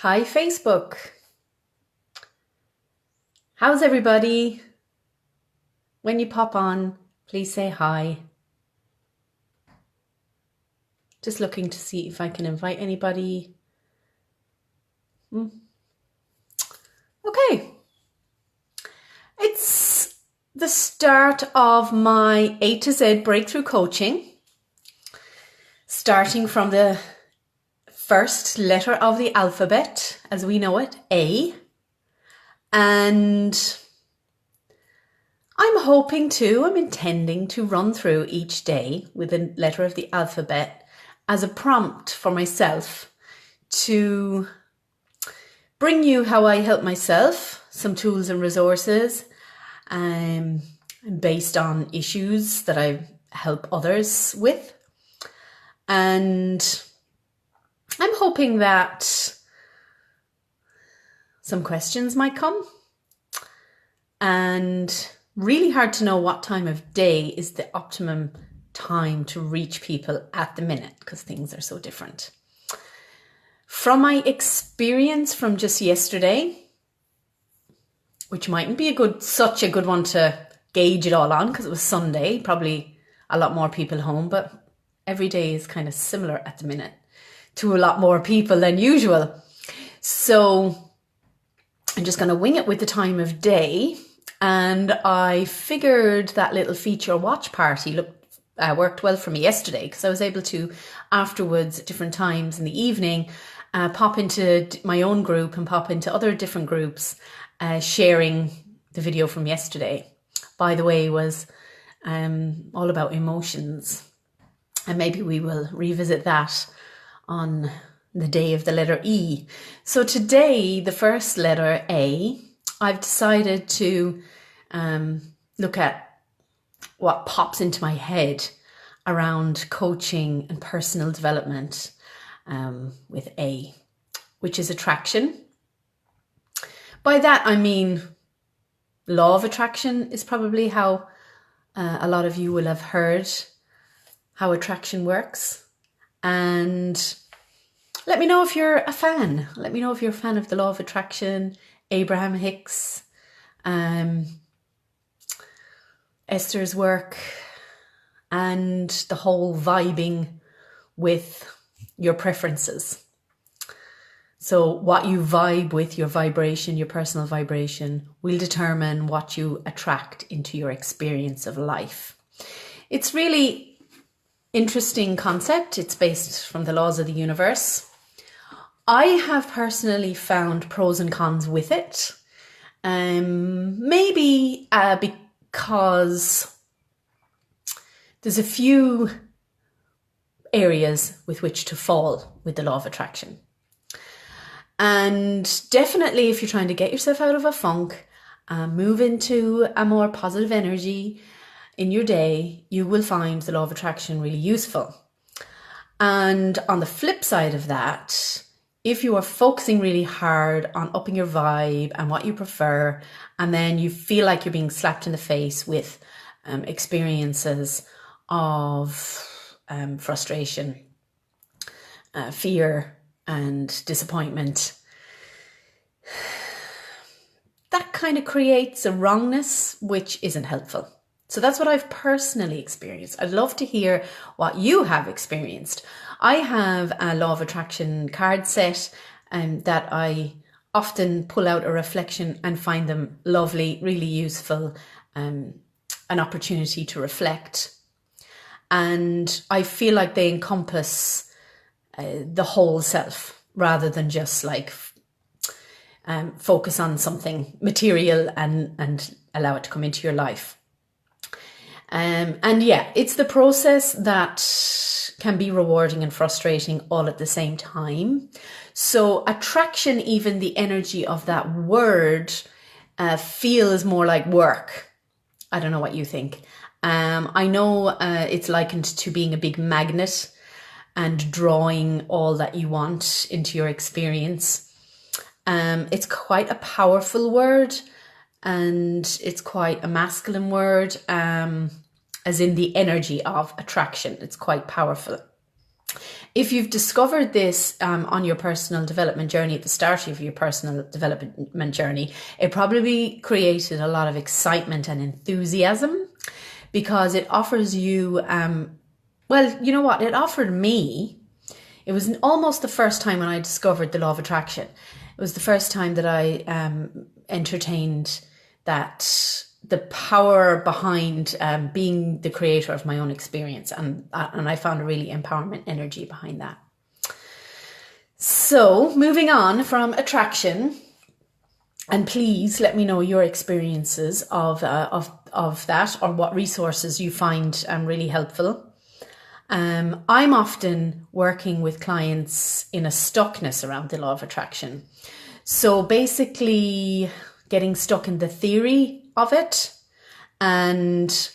Hi, Facebook. How's everybody? When you pop on, please say hi. Just looking to see if I can invite anybody. Okay. It's the start of my A to Z breakthrough coaching, starting from the first letter of the alphabet, as we know it, A. And I'm intending to run through each day with a letter of the alphabet as a prompt for myself to bring you how I help myself, some tools and resources based on issues that I help others with. And I'm hoping that some questions might come. And really hard to know what time of day is the optimum time to reach people at the minute because things are so different. From my experience from just yesterday, which mightn't be such a good one to gauge it all on because it was Sunday, probably a lot more people home, but every day is kind of similar at the minute to a lot more people than usual. So I'm just going to wing it with the time of day. And I figured that little feature watch party worked well for me yesterday because I was able to afterwards at different times in the evening pop into my own group and pop into other different groups sharing the video from yesterday. By the way, was all about emotions, and maybe we will revisit that on the day of the letter E. So today, the first letter A, I've decided to look at what pops into my head around coaching and personal development with A, which is attraction. By that, I mean law of attraction is probably how a lot of you will have heard how attraction works. And let me know if you're a fan. Let me know if you're a fan of the law of attraction, Abraham Hicks, Esther's work, and the whole vibing with your preferences. So what you vibe with, your vibration, your personal vibration, will determine what you attract into your experience of life. It's really interesting concept. It's based from the laws of the universe. I have personally found pros and cons with it. Maybe because there's a few areas with which to fall with the law of attraction. And definitely if you're trying to get yourself out of a funk, move into a more positive energy in your day, you will find the law of attraction really useful. And on the flip side of that, if you are focusing really hard on upping your vibe and what you prefer, and then you feel like you're being slapped in the face with experiences of frustration, fear, and disappointment, that kind of creates a wrongness which isn't helpful. So that's what I've personally experienced. I'd love to hear what you have experienced. I have a law of attraction card set that I often pull out a reflection and find them lovely, really useful, an opportunity to reflect. And I feel like they encompass the whole self rather than just like focus on something material and allow it to come into your life. And yeah, it's the process that can be rewarding and frustrating all at the same time. So attraction, even the energy of that word, feels more like work. I don't know what you think. I know it's likened to being a big magnet and drawing all that you want into your experience. It's quite a powerful word, and it's quite a masculine word, as in the energy of attraction. It's quite powerful. If you've discovered this on your personal development journey, at the start of your personal development journey, it probably created a lot of excitement and enthusiasm, because it offers you, well, you know what? It offered me, it was almost the first time when I discovered the law of attraction. It was the first time that I entertained that the power behind being the creator of my own experience. And I found a really empowerment energy behind that. So moving on from attraction, and please let me know your experiences of that, or what resources you find really helpful. I'm often working with clients in a stuckness around the law of attraction. So basically getting stuck in the theory of it and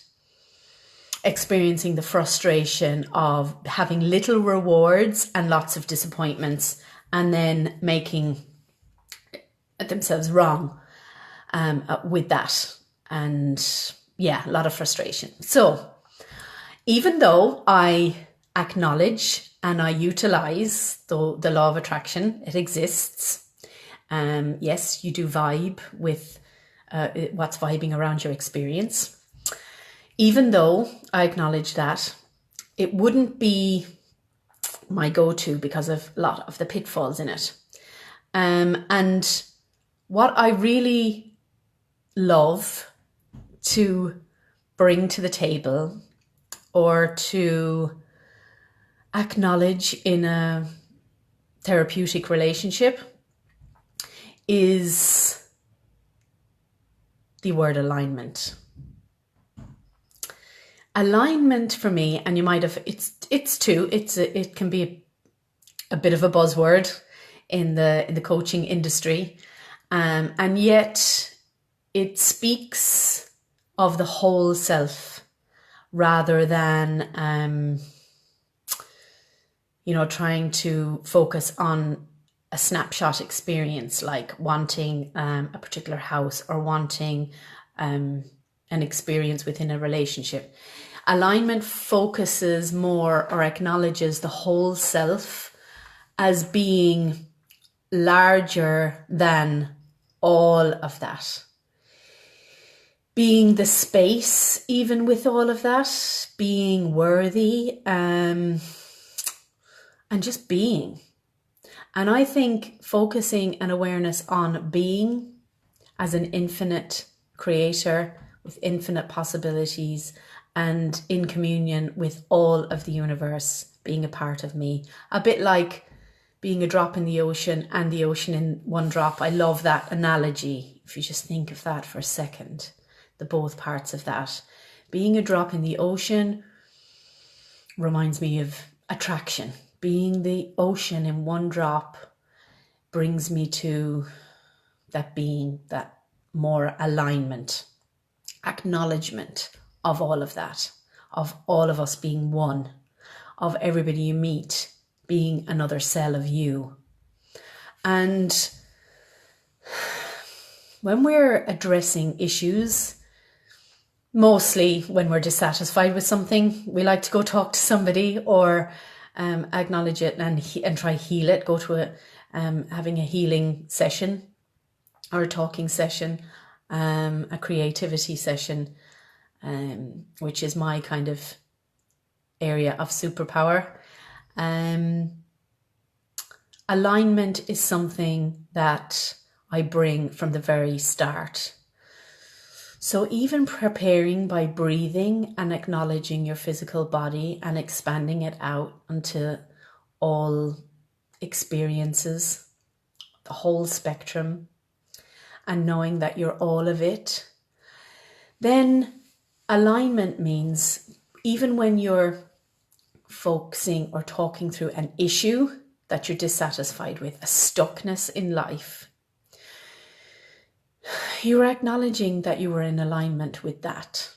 experiencing the frustration of having little rewards and lots of disappointments, and then making themselves wrong with that. And yeah, a lot of frustration. So even though I acknowledge and I utilize the law of attraction, it exists. Yes, you do vibe with what's vibing around your experience. Even though I acknowledge that, it wouldn't be my go-to because of a lot of the pitfalls in it. And what I really love to bring to the table, or to acknowledge in a therapeutic relationship, is the word alignment. Alignment for me, and you might have, it can be a bit of a buzzword in the coaching industry, and yet it speaks of the whole self, rather than trying to focus on a snapshot experience, like wanting a particular house, or wanting an experience within a relationship. Alignment focuses more, or acknowledges the whole self as being larger than all of that. Being the space, even with all of that, being worthy, and just being. And I think focusing an awareness on being as an infinite creator with infinite possibilities, and in communion with all of the universe, being a part of me. A bit like being a drop in the ocean and the ocean in one drop. I love that analogy. If you just think of that for a second, the both parts of that. Being a drop in the ocean reminds me of attraction. Being the ocean in one drop brings me to that being, that more alignment, acknowledgement of all of that, of all of us being one, of everybody you meet being another cell of you. And when we're addressing issues, mostly when we're dissatisfied with something, we like to go talk to somebody, or acknowledge it and try heal it. Go to having a healing session, or a talking session, a creativity session, which is my kind of area of superpower. Alignment is something that I bring from the very start. So even preparing by breathing and acknowledging your physical body and expanding it out onto all experiences, the whole spectrum, and knowing that you're all of it, then alignment means even when you're focusing or talking through an issue that you're dissatisfied with, a stuckness in life, you're acknowledging that you were in alignment with that,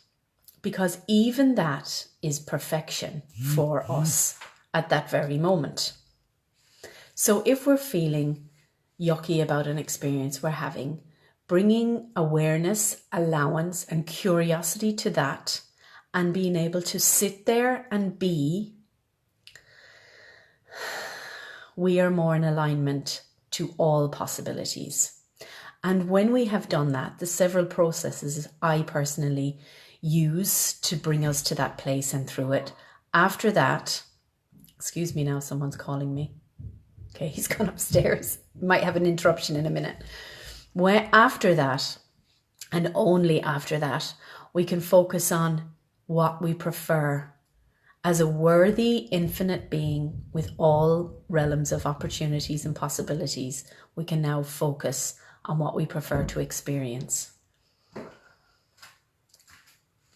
because even that is perfection for us at that very moment. So if we're feeling yucky about an experience we're having, bringing awareness, allowance, and curiosity to that, and being able to sit there and be, we are more in alignment to all possibilities. And when we have done that, the several processes I personally use to bring us to that place and through it. After that, excuse me now, someone's calling me. Okay, he's gone upstairs. Might have an interruption in a minute. After that, and only after that, we can focus on what we prefer. As a worthy, infinite being with all realms of opportunities and possibilities, we can now focus on what we prefer to experience.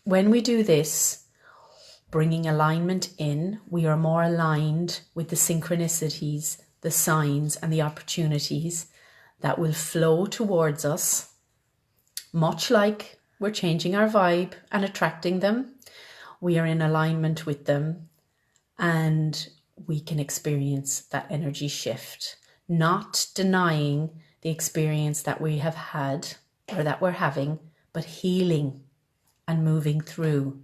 When we do this, bringing alignment in, we are more aligned with the synchronicities, the signs, and the opportunities that will flow towards us, much like we're changing our vibe and attracting them. We are in alignment with them, and we can experience that energy shift, not denying the experience that we have had or that we're having, but healing and moving through,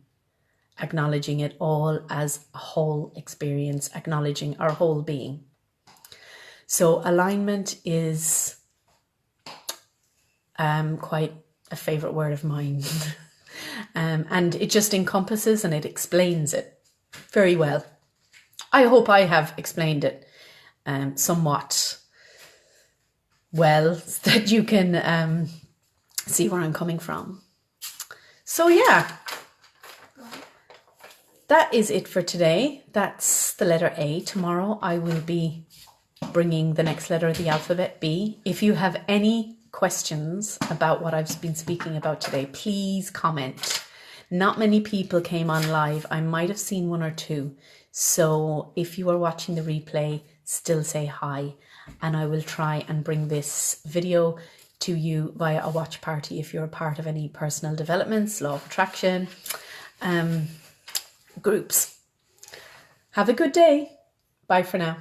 acknowledging it all as a whole experience, acknowledging our whole being. So alignment is quite a favorite word of mine. And it just encompasses and it explains it very well. I hope I have explained it somewhat well, so that you can see where I'm coming from. So yeah, that is it for today. That's the letter A. Tomorrow I will be bringing the next letter of the alphabet, B. If you have any questions about what I've been speaking about today, please comment. Not many people came on live. I might have seen one or two. So if you are watching the replay, still say hi, and I will try and bring this video to you via a watch party if you're a part of any personal developments, law of attraction groups. Have a good day. Bye for now.